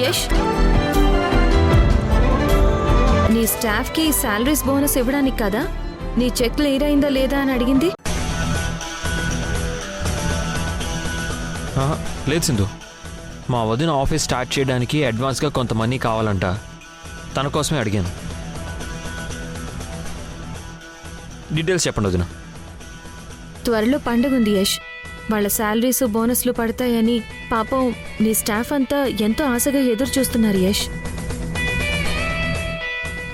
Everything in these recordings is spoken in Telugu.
యష్, నీ స్టాఫ్కి శాలరీస్ బోనస్ ఇవ్వడానికి కదా నీ చెక్ క్లియర్ అయిందా లేదా అని అడిగింది? లేదు సింధు, మా వదిన ఆఫీస్ స్టార్ట్ చేయడానికి అడ్వాన్స్గా కొంత మనీ కావాలంట, తన కోసమే అడిగాను. డీటెయిల్స్ చెప్పండి వదిన. త్వరలో పండుగ ఉంది యష్, వాళ్ళ శాలరీస్ బోనస్లు పడతాయని పాపం నీ స్టాఫ్ అంతా ఎంతో ఆశగా ఎదురు చూస్తున్నారు యష్.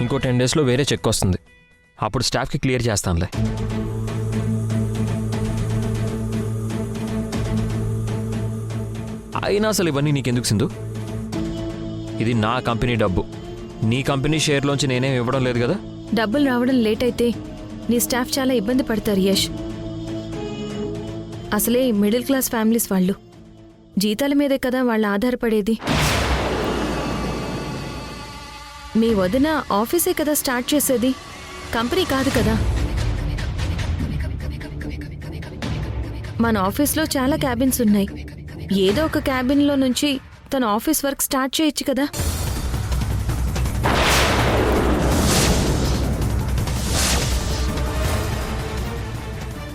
ఇంకో 10 డేస్లో వేరే చెక్ వస్తుంది, అప్పుడు స్టాఫ్కి క్లియర్ చేస్తానులే. అయినా అసలు ఇవన్నీ నీకెందుకు సింధు? ఇది నా కంపెనీ డబ్బు, నీ కంపెనీ షేర్లోంచి నేనేం ఇవ్వడం లేదు కదా. డబ్బులు రావడం లేట్ అయితే నీ స్టాఫ్ చాలా ఇబ్బంది పడతారు యష్. అసలే మిడిల్ క్లాస్ ఫ్యామిలీస్ వాళ్ళు, జీతాల మీదే కదా వాళ్ళు ఆధారపడేది. మీ వదిన ఆఫీసే కదా స్టార్ట్ చేసేది, కంపెనీ కాదు కదా. మన ఆఫీస్లో చాలా క్యాబిన్స్ ఉన్నాయి, ఏదో ఒక క్యాబిన్లో నుంచి తన ఆఫీస్ వర్క్ స్టార్ట్ చేయొచ్చు కదా.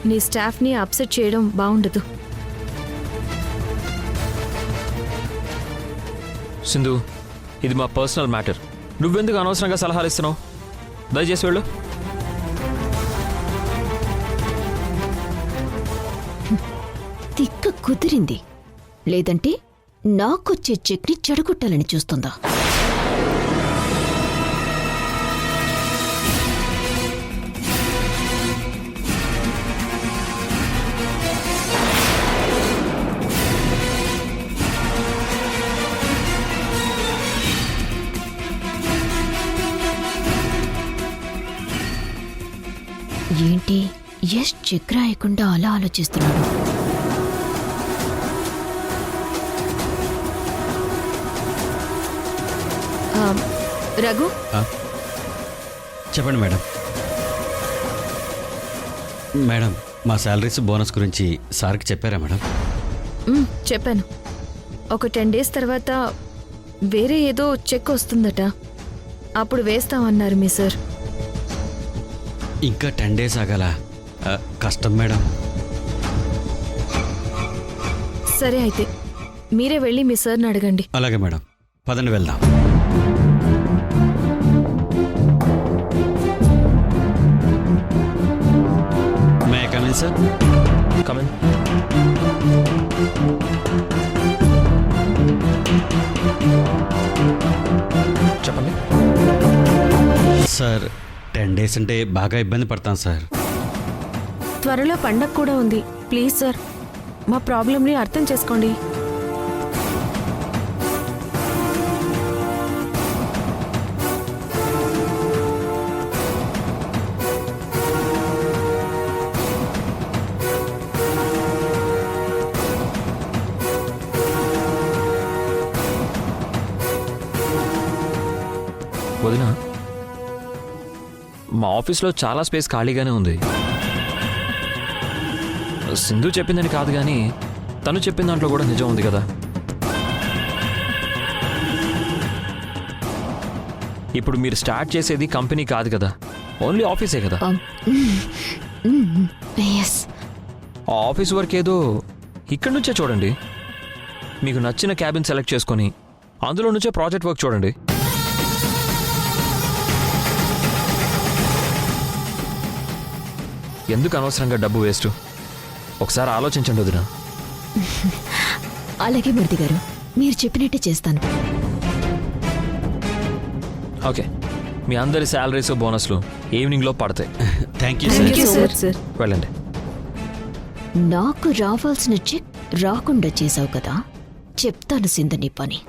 నీ స్టాఫ్ని అప్సెట్ చేయడం బాగుండదు. సింధు, ఇది మా పర్సనల్ మ్యాటర్, నువ్వెందుకు అనవసరంగా సలహాలు ఇస్తున్నావు? దయచేసి వెళ్ళు. తిక్క కుదిరింది, లేదంటే నాకొచ్చే చెక్ని చెడగొట్టాలని చూస్తుందా? ఏంటి యష్ చెక్ రాయకుండా అలా ఆలోచిస్తున్నాడు? రఘు, చెప్పండి మేడం. మేడం, మా శాలరీస్ బోనస్ గురించి సార్కి చెప్పారా మేడం? చెప్పాను. ఒక 10 డేస్ తర్వాత వేరే ఏదో చెక్ వస్తుందట, అప్పుడు వేస్తామన్నారు మీ సార్. ఇంకా 10 డేస్ ఆగాల? కష్టం మేడం. సరే అయితే మీరే వెళ్ళి మీ సార్ని అడగండి. అలాగే మేడం, పదండి వెళ్దాం. May I come in sir? Come in. చెప్పండి సార్. 10 డేస్ అంటే బాగా ఇబ్బంది పడతాను సార్. త్వరలో పండగ కూడా ఉంది, ప్లీజ్ సార్ మా ప్రాబ్లంని అర్థం చేసుకోండి. వదినా, మా ఆఫీస్లో చాలా స్పేస్ ఖాళీగానే ఉంది. సింధు చెప్పిందని కాదు కానీ తను చెప్పిన దాంట్లో కూడా నిజం ఉంది కదా. ఇప్పుడు మీరు స్టార్ట్ చేసేది కంపెనీ కాదు కదా, ఓన్లీ ఆఫీసే కదా. ఆ ఆఫీస్ వర్క్ ఏదో ఇక్కడి నుంచే చూడండి, మీకు నచ్చిన క్యాబిన్ సెలెక్ట్ చేసుకొని అందులో నుంచే ప్రాజెక్ట్ వర్క్ చూడండి. ఎందుకు అనవసరంగా డబ్బు వేస్ట్? ఒకసారి ఆలోచించండి వదినా. అలాగే మూర్తి గారు, మీరు చెప్పినట్టే చేస్తాను. ఓకే, మీ అందరి శాలరీస్ బోనస్లు ఈవినింగ్లో పడతాయి. Thank you Thank you, sir. sir. వెళ్ళండి. నాకు రావాల్సిన చెక్ రాకుండా చేసావు కదా, చెప్తాను సింధు నీ పని.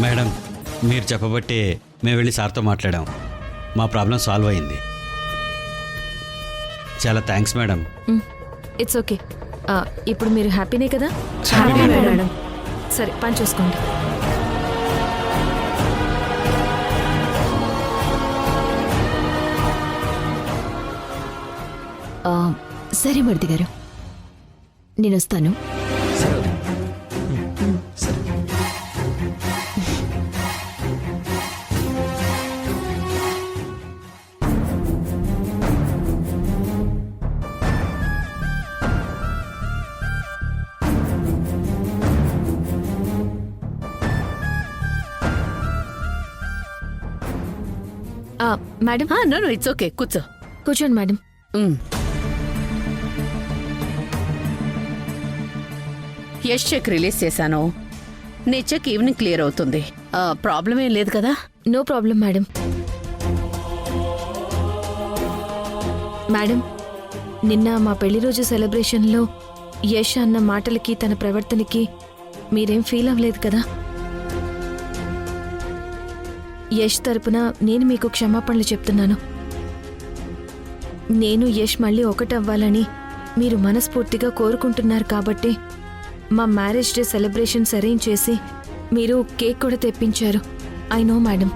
మేడం, మీరు చెప్పబట్టే మేము వెళ్ళి సార్తో మాట్లాడాం, మా ప్రాబ్లం సాల్వ్ అయింది. చాలా థ్యాంక్స్ మేడం. It's okay. ఇప్పుడు మీరు హ్యాపీనే కదా? Happy, madam. సరే, పని చూసుకోండి. ఆ, సరే మరిది గారు, నేను వస్తాను. సరే వదిన. సరే. మేడం నో ఇట్స్ ఓకే, కూర్చో. కూర్చోండి మేడం. యష్ చెక్ రిలీజ్ చేశాను. నీ చెక్ ఈవినింగ్ క్లియర్ అవుతుంది. ప్రాబ్లం ఏం లేదు కదా? No problem madam. మేడం, నిన్న మా పెళ్లి రోజు సెలబ్రేషన్లో యష్ అన్న మాటలకి తన ప్రవర్తనకి మీరేం ఫీల్ అవ్వలేదు కదా? యష్ తరపున నేను మీకు క్షమాపణలు చెప్తున్నాను. నేను యష్ మళ్ళీ ఒకటవ్వాలని మీరు మనస్ఫూర్తిగా కోరుకుంటున్నారు కాబట్టి మా మ్యారేజ్ డే సెలబ్రేషన్స్ అరేంజ్ చేసి మీరు కేక్ కూడా తెప్పించారు. I know madam.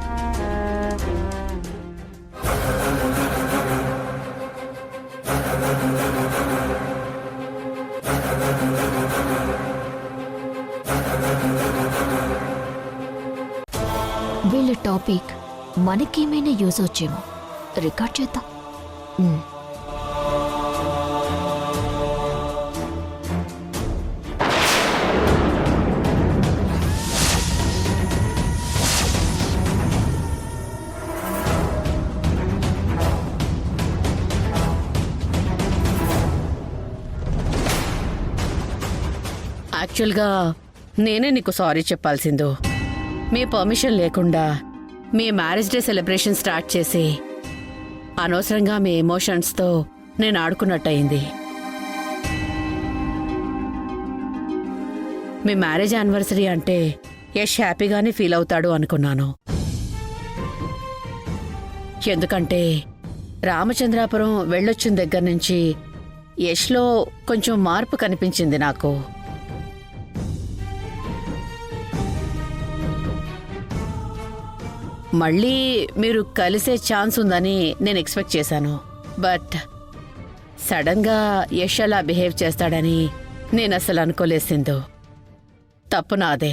వీళ్ళ టాపిక్ మనకేమైనా యూజ్ వచ్చేమో, రికార్డ్ చేద్దాం. యాక్చువల్గా నేనే నీకు సారీ చెప్పాల్సిందో. మీ పర్మిషన్ లేకుండా మీ మ్యారేజ్ డే సెలబ్రేషన్ స్టార్ట్ చేసి అనవసరంగా మీ ఎమోషన్స్తో నేను ఆడుకున్నట్టయింది. మీ మ్యారేజ్ యానివర్సరీ అంటే యష్ హ్యాపీగానే ఫీల్ అవుతాడు అనుకున్నాను. ఎందుకంటే రామచంద్రాపురం వెళ్ళొచ్చిన దగ్గర నుంచి యష్లో కొంచెం మార్పు కనిపించింది నాకు. మళ్ళీ మీరు కలిసే ఛాన్స్ ఉందని నేను ఎక్స్పెక్ట్ చేశాను. బట్ సడన్గా యష్ అలా బిహేవ్ చేస్తాడని నేను అసలు అనుకోలేదు సింధు. తప్పు నాదే.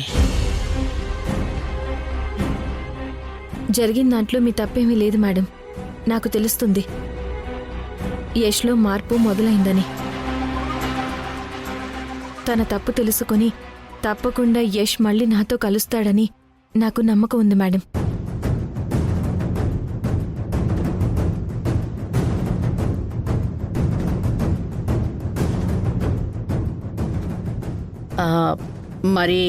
జరిగిన దాంట్లో మీ తప్పేమీ లేదు మేడం. నాకు తెలుస్తుంది యష్లో మార్పు మొదలైందని. తన తప్పు తెలుసుకొని తప్పకుండా యష్ మళ్ళీ నాతో కలుస్తాడని నాకు నమ్మకం ఉంది మేడం. మరి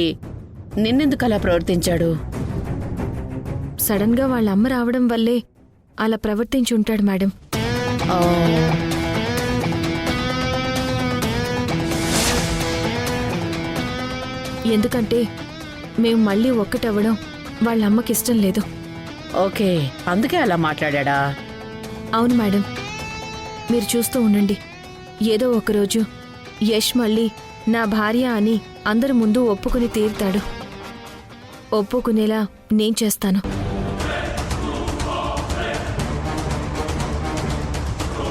నిన్నెందుకు అలా ప్రవర్తించాడు? సడన్గా వాళ్ళ అమ్మ రావడం వల్లే అలా ప్రవర్తించి ఉంటాడు మేడం. ఎందుకంటే మేము మళ్ళీ ఒక్కటవ్వడం వాళ్ళ అమ్మకి ఇష్టం లేదు. ఓకే, అందుకే అలా మాట్లాడా? అవును మేడం. మీరు చూస్తూ ఉండండి, ఏదో ఒకరోజు యష్ మళ్ళీ నా భార్య అని అందరి ముందు ఒప్పుకుని తీరుతాడు. ఒప్పుకునేలా నేను చేస్తాను.